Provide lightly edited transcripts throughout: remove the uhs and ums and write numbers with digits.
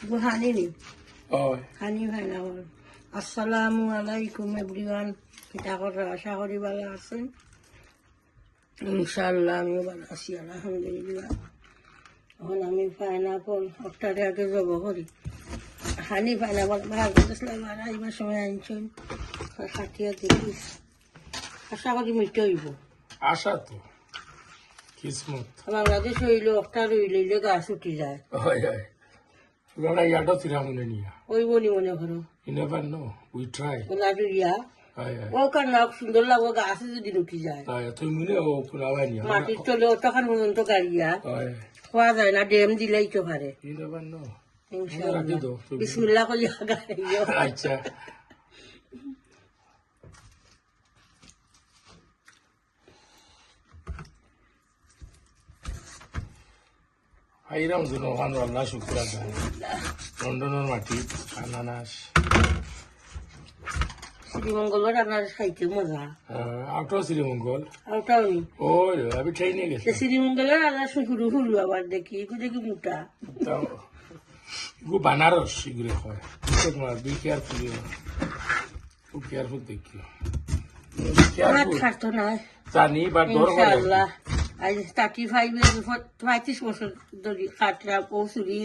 Buhanini. Oh, Hani pineapple. Assalamu alaikum everyone. Kita kora আশা করি ভালো আছেন। ইনশাআল্লাহ আমিও ভালো আছি আলহামদুলিল্লাহ। এখন আমি পাইনাপল একটারে আগে যাব করি। হানি পাইনাপল ভাগ করতেছিলাম আর এইবার সময় আনছেন খাটিয়া দেখিস। আশা করি মিটে হইব। আশা তো কিসমত। বাংলাদেশ হইল একটা রইলে গাছ উঠি যায়। হয় হয়। তোমরা ইয়াটো তিরা মনে নিয়া। ওই বনি মনে করো। You never know. We try. ওলা দুইয়া হয় হয়। ও কারণ সুন্দর লাগো গাছ যদি উঠি যায়। হয় তুই মনে ও পুরাবা নিয়া। মাটির তলে তখন পর্যন্ত গাড়িয়া হয়। খোয়া যায় না ড্যাম দিলেই তো পারে। You never know. ইনশাআল্লাহ বিসমিল্লাহ কইয়া গাইও। আচ্ছা। আইরাম জন্য ওখান আল্লাহ শুক্র আদায় লন্ডনের মাটি আনানাস শ্রীমঙ্গলের রান্নার খাইতে মজা আউটাও শ্রীমঙ্গল ওটাও নি ও আমি ট্রেন নিয়ে গেছি শ্রীমঙ্গলের রান্না শুরু হলো আবার দেখি এগুলো দেখি মোটা গু বানারস এগুলো হয় তোমার বি কেয়ারফুল খুব কেয়ারফুল দেখিও আমার খাতো না জানি বা ডর করে ইনশাআল্লাহ আজ 35 বছর ধরে খাটরা ও চুরি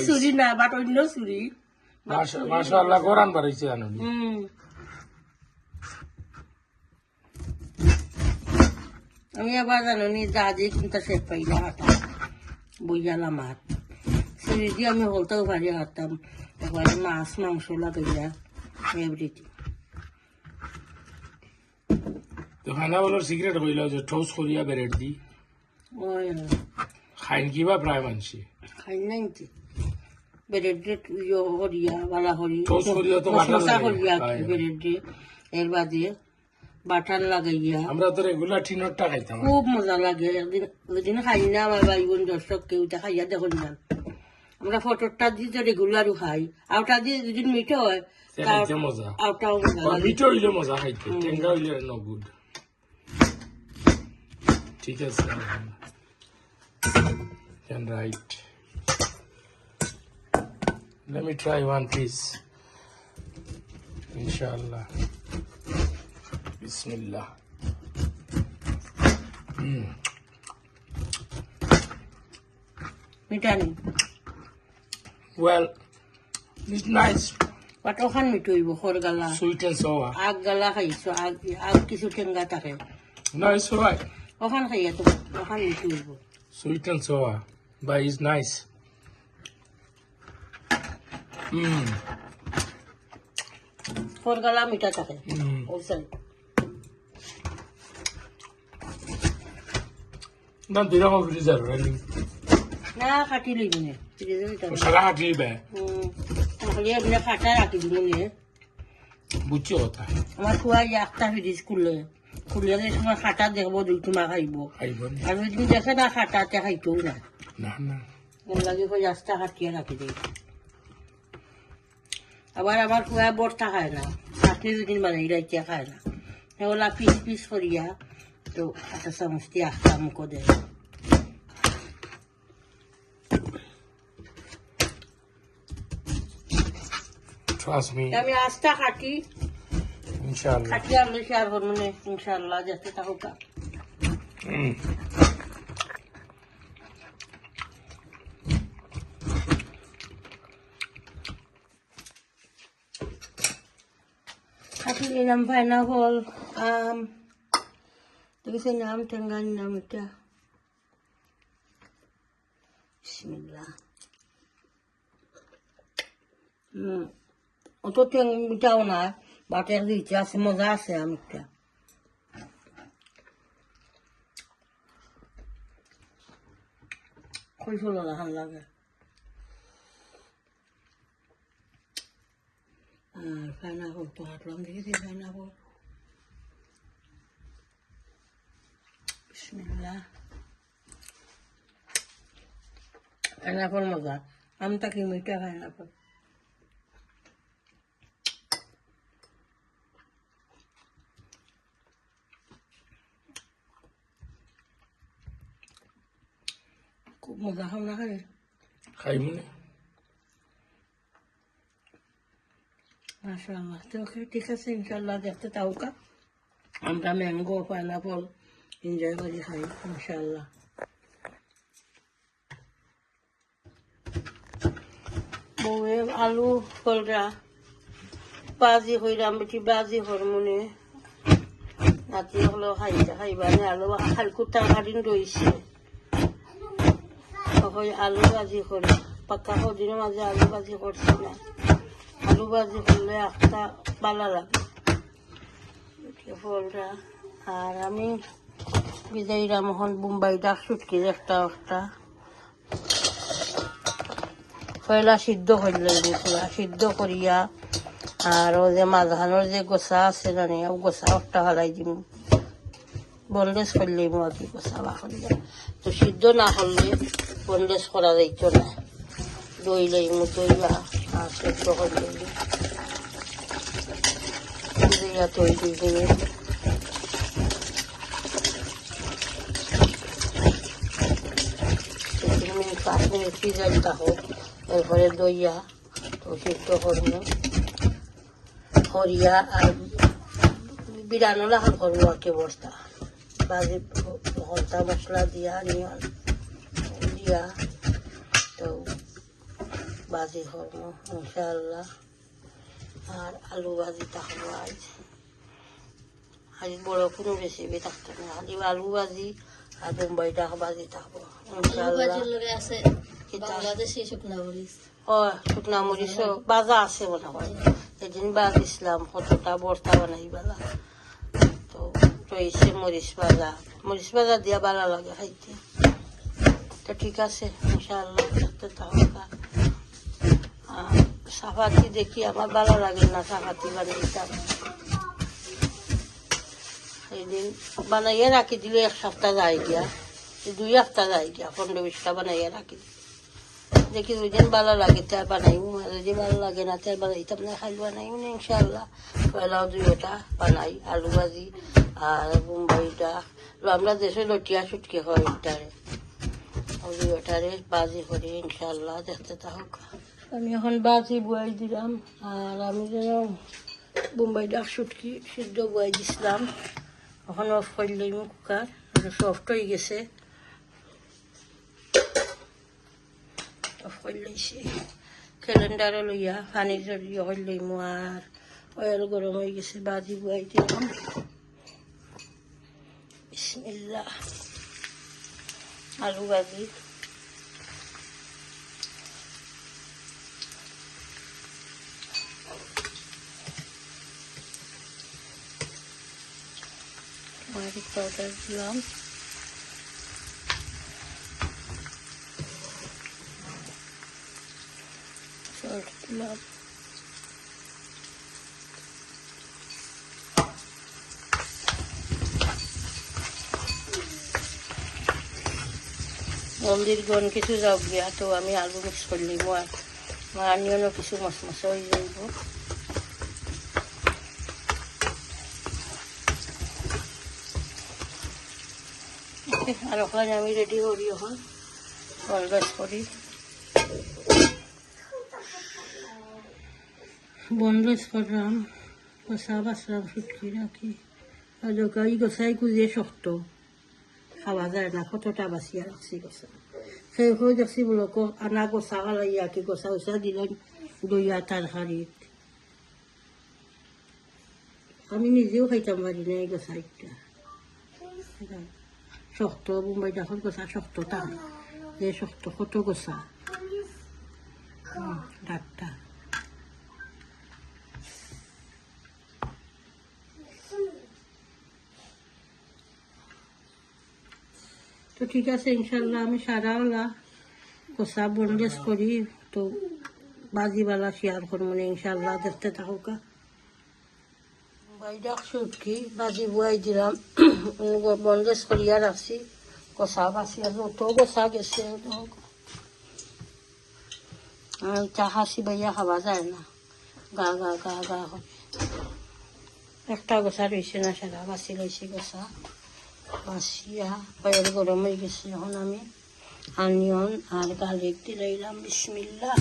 চুরি না বাট অন্য চুরি মাশাআল্লাহ কোরআন বাড়াইছে জানো আমি আবার জানো নি দাদি কিন্তু সে পাইলা হাঁটা বইয়ালাম হাত চুরি দিয়ে আমি হলতেও পারি হাঁটতাম একবারে মাছ মাংস লাগাইয়া এভরিথিং তো খানা বলার সিগারেট হইল যে ঠোস করিয়া বেরেট দি ওই খাইন কিবা প্রায় মানছি খাই নাই তো বেরেড হরিয়া বালা হরি ঠোস করিয়া তো বাটার মশলা লাগে। হরিয়া হয়। বেরেড এর বাদে বাটার লাগাইয়া আমরা তো রেগুলার টিনরটা খাইতাম খুব মজা লাগে একদিন ওইদিন খাই না আমার ভাই বোন দর্শক কেউ খাইয়া দেখুন না আমরা ফটোটা দিয়ে তো রেগুলারও খাই আউটা দিয়ে যদি মিঠে হয় খাইতে মজা আউটাও মজা লাগে মিঠো হইলে মজা খাইতে টেঙ্গা হইলে নো গুড ঠিক আছে can write let me try one piece inshallah bismillah মিঠা নেই well it's nice বাট ওখান মিঠো হইব খর গালা sweet and sour আগ গালা খাইছো আগ কিছু টেঙ্গা থাকে no it's alright ওখান খাইয়া তো ওখান মিঠো হইব sweet and sour but it's nice খর গালা মিঠা থাকে ওই সাইড না দিরা কো ফ্রিজার রানি না কাটি লইব নে সারা হাঁটি বে তাহলে আপনি খাটা রাখি দিব নে বুঝছি কথা আমার খুয়াই একটা ফ্রিজ খুললে খুললে সময় খাটা দেখবো দুই তোমা খাইব খাইব আর যদি দেখে না খাটাতে খাইতেও না না না মন লাগে ওই রাস্তা কাটিয়ে রাখি দেয় আবার আমার খুয়া বর্তা খায় না চাটনি দুদিন বানাই রাইতে খায় না ওলা পিস পিস করিয়া তো একটা চামচ দিয়ে আখটা মুখো দেয় trust me আমি আস্তা কাটি inshallah খাটি আমি শেয়ার করবো না ইনশাল্লাহ যাতে থাকুক খাটি নিলাম পাইনাপল আম দেখেছি নাম টেঙ্গার নাম এটা বিসমিল্লাহ অত মিটাও না বাটের দিতে আছে মজা আছে আমটা খুব ভালো লাগে আর পাইনাপল তো হাঁটলাম দেখেছি পাইনাপল বিসমিল্লাহ পাইনাপল মজা আমটা কি মিঠা পাইনাপল খুব মজা খাও না খাই খাইব না মাশাআল্লাহ। তো ঠিক আছে, ইনশাল্লাহ দেখতে থাকুকা। আমরা ম্যাঙ্গো পাইনাপল এনজয় করি খাই ইনশাল্লাহ। বউয়ে আলু কলরা বাজি হইলাম, বেটি বাজি হরমোনে নাতি হলো খাইবানে আলু হালকু তরকারি রয়েছে, আলু বাজি করি। পাক্কা কদিনের মাঝে আলু বাজি করছি না, আলু বাজি করলে একটা ভালো লাগে ফলটা। আর আমি বিদায়ীরাম এখন বোম্বাই ডাক সুটকির একটা পয়লা সিদ্ধ করলে পুরা সিদ্ধ করিয়া, আর ও যে মাঝখানোর যে গোসা আছে জানি গোসা একটা হালাই দিম, বনলেস করলেই আর কি গোসা বাকরিয়া। তো সিদ্ধ না করলে বনলেস করা যাইত না, দই লইমু দইয়া আর সিদ্ধ করলে দইয়া তৈ দুই দিনে ফ্রিজার থাকো, এরপরে দইয়া তো সিদ্ধ করবো করিয়া আর বিরানো লাগান করবো আর কি বস্তা বাজি হলতা মশলা দিয়া নিয়ন দিয়া তো বাজি করবো ইনশাআল্লাহ। আর আলু ভাজি থাকবো আজ বড় কোনো রেসিপি থাকতো না, খালি আলু ভাজি আর বোম্বাই ডাক বাজি থাকবো ইনশাআল্লাহ। শুকনা মরিচও বাজা আছে মনে হয়, সেদিন বাজিছিলাম কতটা বর্তা বানাইবেলা, তো রয়েছে মরিচ ভাজা দিয়া ভালো লাগে খাইতে। তো ঠিক আছে ইনশাআল্লাহ দেখতে থাকা। চাপাতি দেখি আমার ভালো লাগে না, চাপাতি বানাইতাম সেদিন বানাইয়া রাখি দিলে এক সপ্তাহ যায় গিয়া, 2 সপ্তাহ যায় গিয়া, 15-20টা বানাইয়া রাখি দেখি দুদিন ভালো লাগে তাই বানাইমু, যদি ভালো লাগে না তাই বানাইতাম না, খালি বানাইমু না ইনশাআল্লাহ। পয়লাও 2টা বানাই, আলু ভাজি আর বোম্বাই ডাক আমরা দেশে লটিয়া সুটকি হয় ইটারে 2টারে বাজি করি ইনশাআল্লাহ দেখতে থাকুক। আমি এখন বাজি বুয়াই দিলাম, আর আমি যেন বোম্বাই ডাক সুটকি সিদ্ধ বুয়াই দিছিলাম, এখন অফ করে লইমু কুকার, সফট হয়ে গেছে অফ করে লইছি। ক্যালেন্ডারে লইয়া পানি জড়িয়ে করে লইমু, আর অয়েল গরম হয়ে গেছে, বাজি বুয়াই দিলাম। বিসমিল্লাহ। আলু ভাজি মারিচ পাউডার দিলাম, সল্ট দিলাম, জলদির গন কিছু যাও গিয়া, তো আমি আলু মিক্স করলিম, আর আনিয়নও কিছু মশমশ হয়ে যাইব। আর ওখানে আমি রেডি করি, এখন বনলেস করি, বনলেস করলাম, গোসা বাসলাম সুটকি রাখি। আর এই গোসাই কুজিয়ে শক্ত খাওয়া যায় না, কতটা বাঁচিয়ে রাখছি গোসা। সেই হয়ে দেখছি বলো আনা গোসা হারাইয়া কি গোসা গোসা দিলেন দইয়া তরকারিত। আমি নিজেও খাইতাম পারি না এই গোসাইটা, শক্ত বোম্বাই ডাকর গোসা শক্ত থাকে, এই শক্ত কত গোসা ডাকটা। তো ঠিক আছে ইনশাল্লাহ আমি সারাওলা গোসা বনলেস করি, তো বাজিওয়ালা শেয়ার করবো ইনশাল্লাহ দেখতে থাকুকা। বাইডাক সুটকি বাজি বুয়াই দিলাম, বনলেস করিয়া রাখছি, গোসা বাসিয়া যত গোসা গেছে চা হাসি বাইয়া খাওয়া যায় না, গা গা গা গা করে। একটা গোসা রয়েছে না, সারা বাসি লইছি গোসা বাসিয়া বাইরে গরম হয়ে গেছে। এখন আমি অনিয়ন আর গার্লিক দিলাম, বিসমিল্লাহ।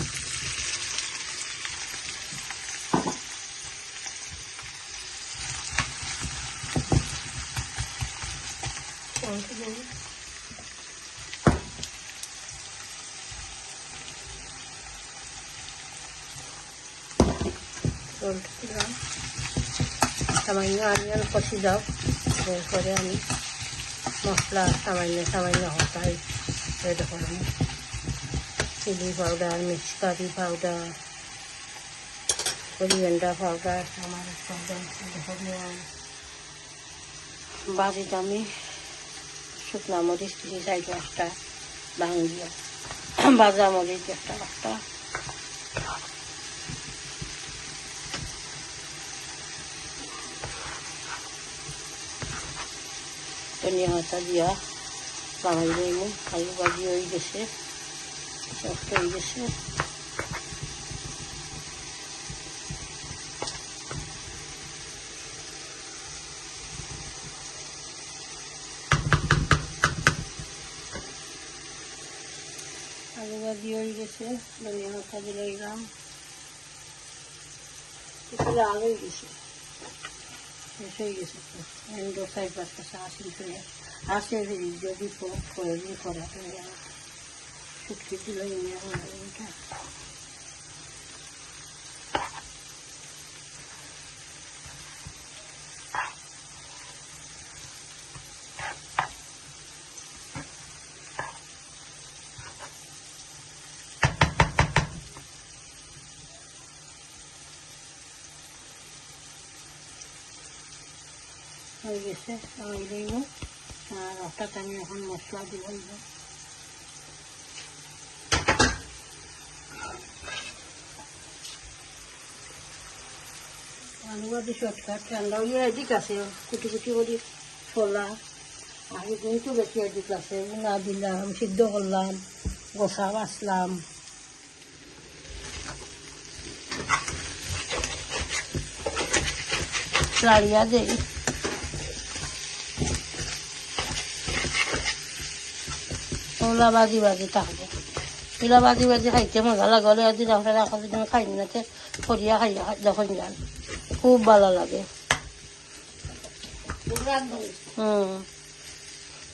সামান্য অনিয়ন কষি যাও, এরপরে আমি মশলা সামান্য সামান্য হটাই রেডি করলাম। Chilli powder, mix curry powder, coriander powder, আমার পাউডার বাড়িতে আমি শুকনা মরিচ দিয়েছি 4-5টা ভাঙিয়ে, ভাজা মরিচ 1-5টা, ধনিয়া পাতা দিয়া বাঙালি দেবো। আলু ভাজি হয়ে গেছে, সফট হয়ে গেছে। আলু ভাজি হয়ে গেছে, ধনিয়া পাতা দিলে দিলাম, একটু লাল হয়ে গেছে, শেষ হয়ে গেছে। তো 4-5টা আসি ফেলে আসে যদি প্রয়োজন করা শুটকি দিলে এটা হয়ে গেছে। আমি দিব আর অর্থাৎ আমি এখন মশলা দিব। আলু ভাজি শর্টকাট, ঠান্ডা হয়ে এদিক আছে কুটি কুটি করে ছোলা, আগে কিন্তু বেশি এদিক আছে না দিলাম, সিদ্ধ করলাম, গোসা বাছলাম, লাড়িয়া দেই। ওলা বাজি বাজি থাকবে, এলা বাজি বাজি খাইতে মজা লাগলে একদিন আপনারা এখন খাই নাতে করিয়া খাইয়া যখন যান খুব ভালো লাগে।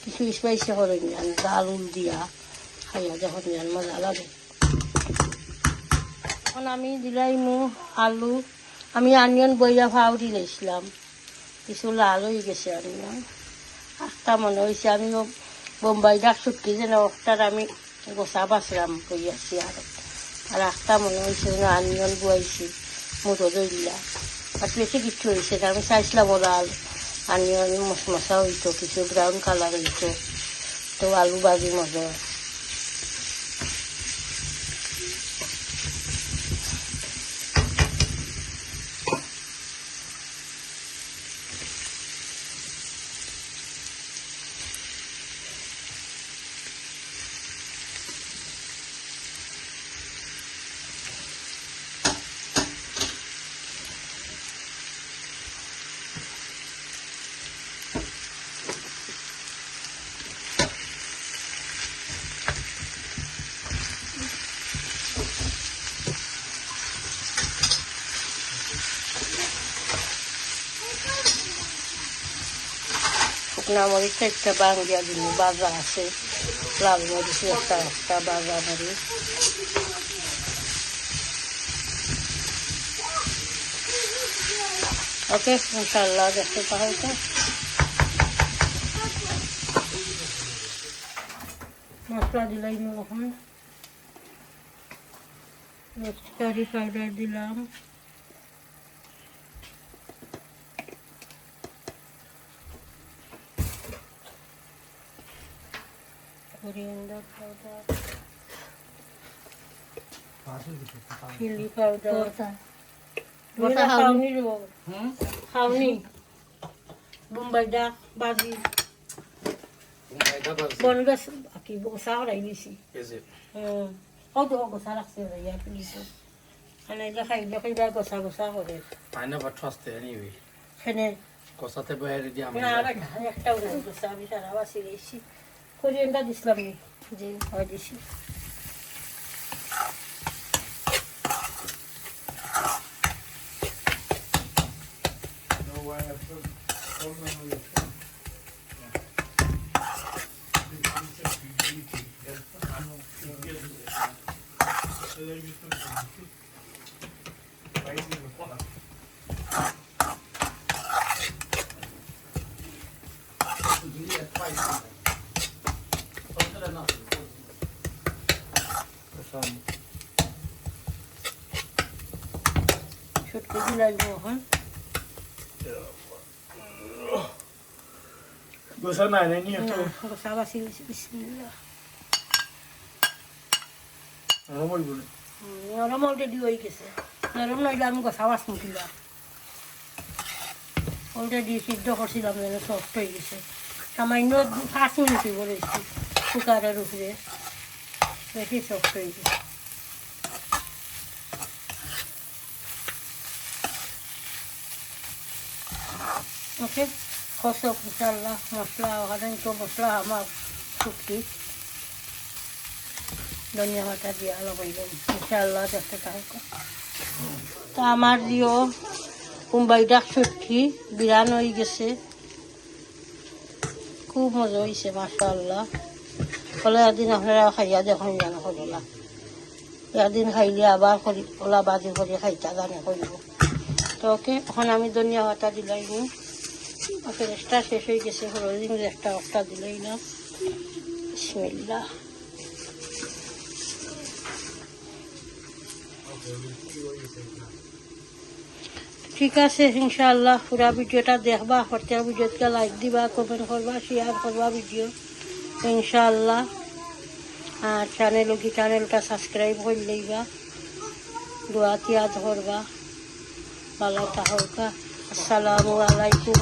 কিছু স্পাইসি করেন যান, ডাল উল দিয়া খাইয়া যখন যান মজা লাগে। এখন আমি দিলাইমু আলু, আমি অনিয়ন বইয়া ফাউরি লেছিলাম, কিছু লাল হয়ে গেছে অনিয়ন। একটা মনে হয়েছে আমি বোম্বাই ডাক শুটকি যেন একটার আমি গোসা বাছলাম বইয়াছি, আর একটা মনে হয়েছে যেন অনিয়ন বইছি মুঠো দইলা, আর বেশি কিছু হয়েছে না। আমি চাইছিলাম লাল অনিয়ন মশমশা হইতো, কিছু ব্রাউন কালার হইতো, তো আলু ভাজি মজা। শুকনা মরিচ একটা বাঙ্গিয়া দিল, বাজা আছে, লাল মরিচ একটা বাজা মরিচ, ওকে ইনশাল্লাহ দেখতে পাহলতে মশলা দিলাই এখন কারি পাউডার দিলাম, coriander powder, chili powder, খাওনি বোম্বাই ডাক বাজি বন গাছ কি গোসা হরাই দিছি। কত গোসা লাগছে ইয়া পুলিশে আনাইলে খাইলে খাইবা গোসা গোসা করে। I never trusted anyway. সেনে গোসাতে বাইরে দিয়ে আমি না একটাও নাই গোসা, আমি সারা বাসি দিয়েছি। করিয়েন্ডার দিছিলাম নি যে হয় দিছি। শুটকি দিলাই এখন গোসা নাই নাই না গোসা বাছি গেছে বিসমিল্লাহ নরম অলরেডি হয়ে গেছে নরম নইলে আমি গোসা বাস মুখিলাম অলরেডি সিদ্ধ করছিলাম যেন সফট হয়ে গেছে সামান্য 5 মিনিট বলেছি কুকারের উপরে বেশি সফট হয়ে গেছে ওকে কষক ইনশাল্লাহ মশলা ওখানে তো মশলা আমার শুটকি ধনিয়া পাতা দিয়ে আলো পাইবেন ইনশাল্লাহ দেখতে থাকো তা আমার দিও মুম্বাই ডাক শুটকি বিরান হয়ে গেছে খুব মজা হয়েছে মাশাআল্লাহ ফলে একদিন আপনারা খাইয়া দেখুন জানো করলা একদিন খাইলে আবার করি ওলা বাজি করে খাইতা জানে করব তো ওকে এখন আমি ধনিয়া পাতা দিলাই ওকে রেস্টটা শেষ হয়ে গেছে হলদিন রেস্টটা দিলাই না বিসমিল্লাহ ঠিক আছে ইনশাআল্লাহ পুরা ভিডিওটা দেখবা প্রত্যেক ভিডিওতে লাইক দিবা কমেন্ট করবা শেয়ার করবা ভিডিও ইনশাআল্লাহ আর চ্যানেলটা সাবস্ক্রাইব করে লইবা দোয়া তিয়া ধরবা ভালো থাকা আসসালামু আলাইকুম